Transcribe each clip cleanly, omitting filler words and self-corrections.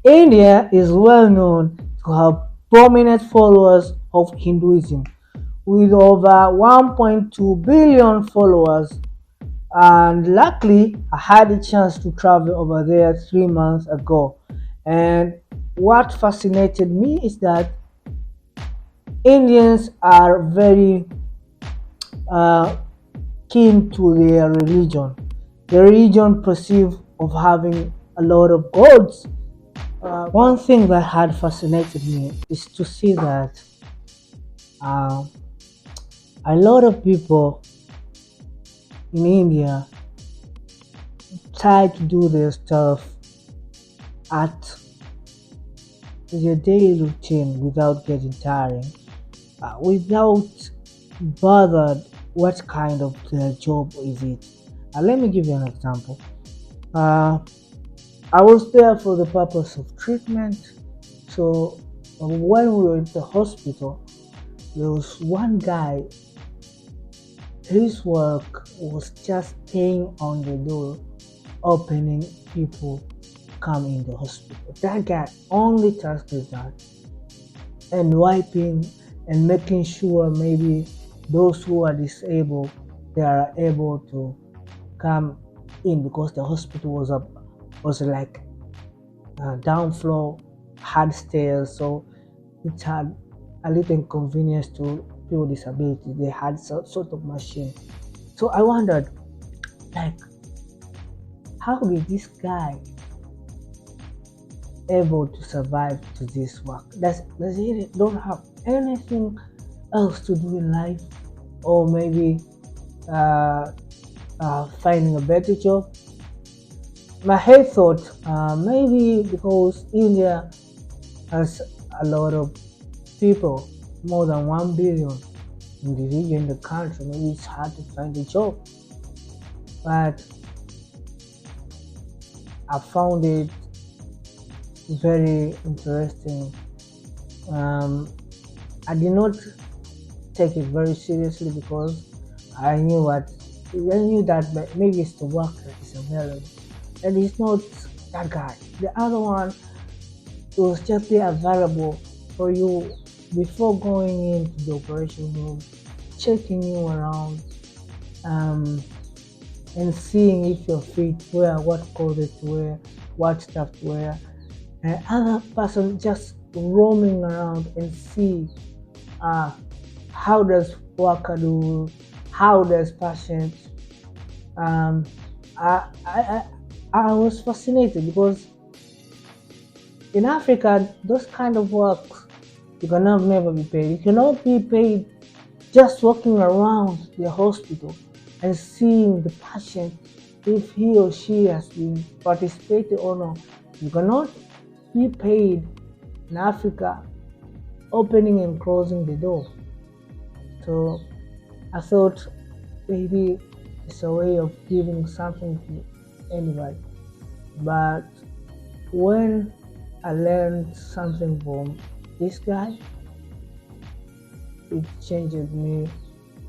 India is well known to have prominent followers of Hinduism, with over 1.2 billion followers. And luckily, I had a chance to travel over there 3 months ago. And what fascinated me is that Indians are very uh, keen to their religion. The religion perceived of having a lot of gods. One thing that had fascinated me is to see that uh, a lot of people in India try to do their stuff at their daily routine without getting tiring, without bothered what kind of job is it. Let me give you an example. Uh, I was there for the purpose of treatment. So when we were at the hospital, there was one guy. His work was just staying on the door, opening people come in the hospital. That guy only task is that, and wiping and making sure maybe those who are disabled they are able to come in, because the hospital was like down floor, had stairs, so it had a little inconvenience to people with disability. They had sort of machine. So I wondered, like, how did this guy able to survive to this work? Does he don't have anything else to do in life, or maybe uh, finding a better job? My head thought maybe because India has a lot of people, more than 1 billion in the region, the country, maybe it's hard to find a job. But I found it very interesting. Um, I did not take it very seriously because I knew that maybe it's the work that is available, and it's not that guy. The other one was just be available for you before going into the operation room, checking you around, um, and seeing if you're fit to wear, what clothes to wear, what stuff to wear. And other person just roaming around and see uh, how does worker do, how does patient. Um, I, I, I I was fascinated because in Africa, those kind of works you cannot never be paid. You cannot be paid just walking around the hospital and seeing the patient if he or she has been participated or not. You cannot be paid in Africa opening and closing the door. So I thought maybe it's a way of giving something to anybody. But when I learned something from this guy, it changed me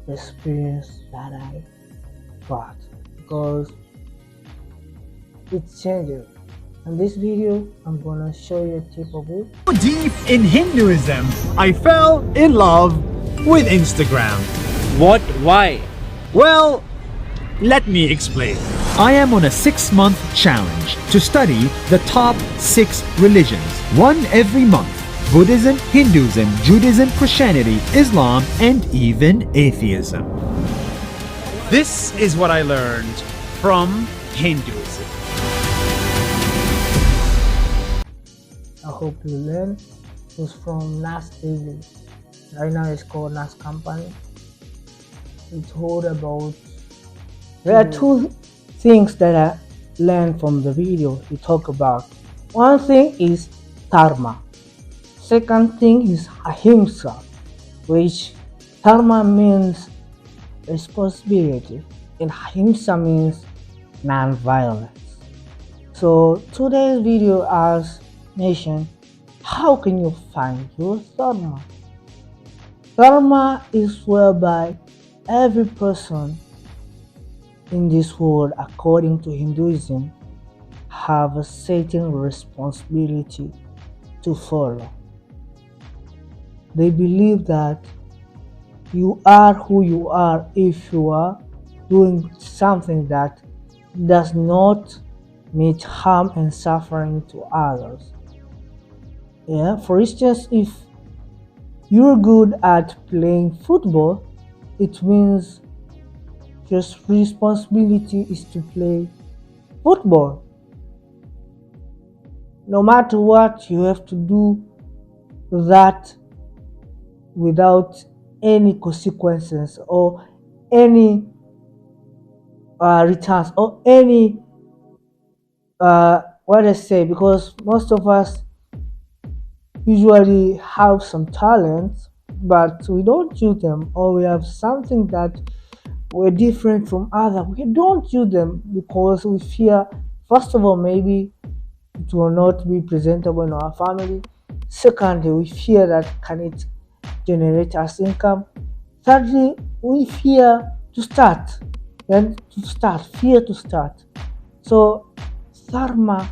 the experience that I got, because it changed. In this video, I'm gonna show you a tip of it. Deep in Hinduism, I fell in love with Instagram. What? Why? Well, let me explain. I am on a 6-month challenge to study the top 6 religions, one every month: Buddhism, Hinduism, Judaism, Christianity, Islam, and even atheism. This is what I learned from Hinduism. I hope you learn. It was from Nas Daily. Right now it's called Nas Company. It told about. There are two things that I learned from the video he talked about. One thing is dharma. Second thing is ahimsa, which dharma means responsibility and ahimsa means non-violence. So today's video asks nation, how can you find your dharma? Dharma is whereby every person in this world, according to Hinduism, have a certain responsibility to follow. They believe that you are who you are if you are doing something that does not mean harm and suffering to others. Yeah, for instance, if you're good at playing football, it means your responsibility is to play football. No matter what, you have to do that without any consequences or any returns or any what I say, because most of us usually have some talents but we don't use them, or we have something that we're different from others. We don't use them because we fear, first of all, maybe it will not be presentable in our family. Secondly, we fear that can it generate us income. Thirdly, we fear to start. Then to start, fear to start. So dharma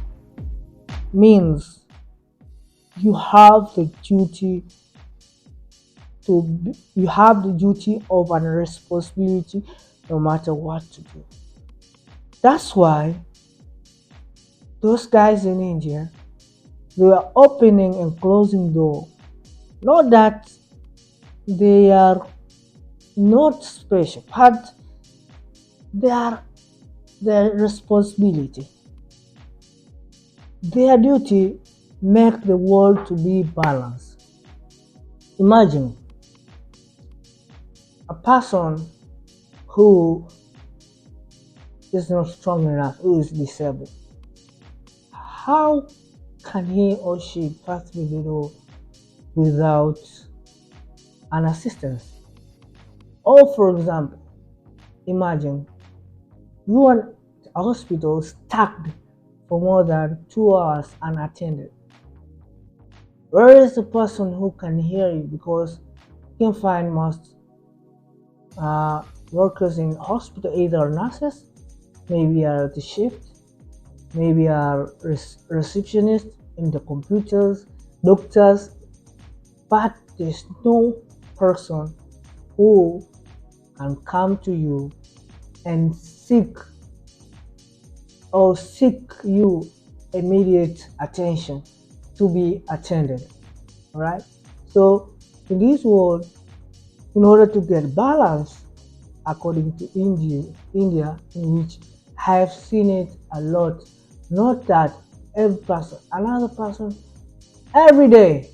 means you have the duty you have the duty of and responsibility no matter what to do. That's why those guys in India, they are opening and closing door. Not that they are not special, but they are their responsibility. Their duty make the world to be balanced. Imagine a person who is not strong enough, who is disabled. How can he or she pass the door without an assistance? Or for example, imagine you are at a hospital stuck for more than 2 hours unattended. Where is the person who can hear you? Because you can find most workers in hospital either nurses, maybe are at the shift, maybe are receptionists in the computers, doctors, but there's no person who can come to you and seek you immediate attention to be attended. All right. So in this world, in order to get balance, according to India, in which I have seen it a lot, not that every person, another person, every day,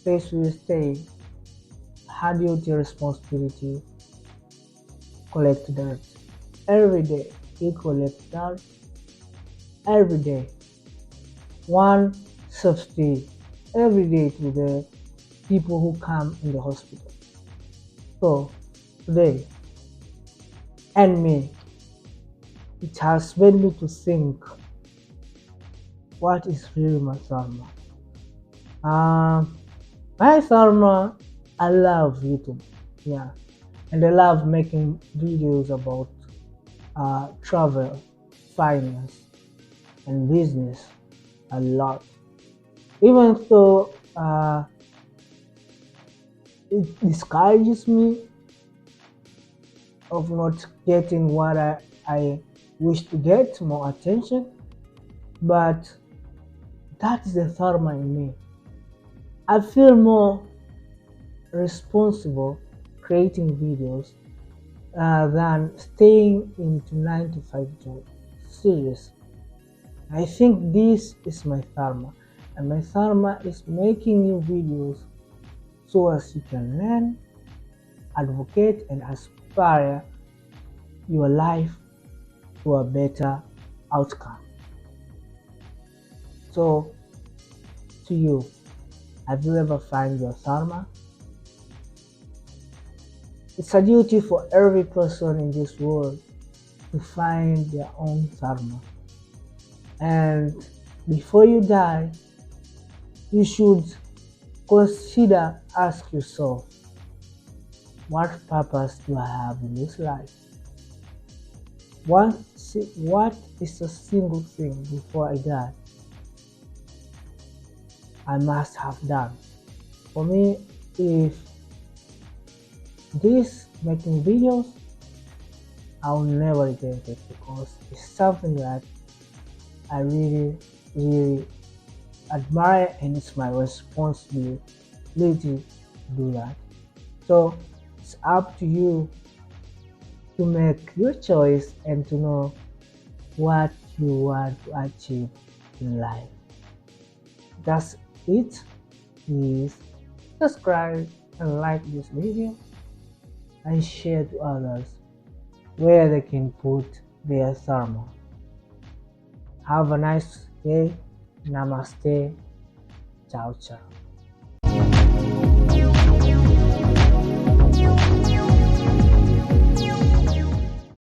face will stay, had duty responsibility, collect dirt. Every day, he collects dirt. Every day, one subsidy every day to the people who come in the hospital. So today, and me, it has made me to think, what is really my dharma? My dharma, I love YouTube, yeah, and I love making videos about travel, finance, and business a lot. Even though it discourages me of not getting what I wish to get, more attention, but that is the dharma in me. I feel more responsible creating videos than staying into 9 to 5 job. Serious. I think this is my dharma, and my dharma is making new videos so as you can learn, advocate, and aspire your life to a better outcome. So, to you, have you ever found your dharma? It's a duty for every person in this world to find their own dharma. And before you die, you should ask yourself, what purpose do I have in this life? what is a single thing before I die I must have done? For me, if this making videos, I'll never regret it because it's something that I really, really admire and it's my responsibility to do that. So it's up to you to make your choice and to know what you want to achieve in life. That's it. Please subscribe and like this video and share to others where they can put their dharma. Have a nice day. Namaste. Ciao, ciao.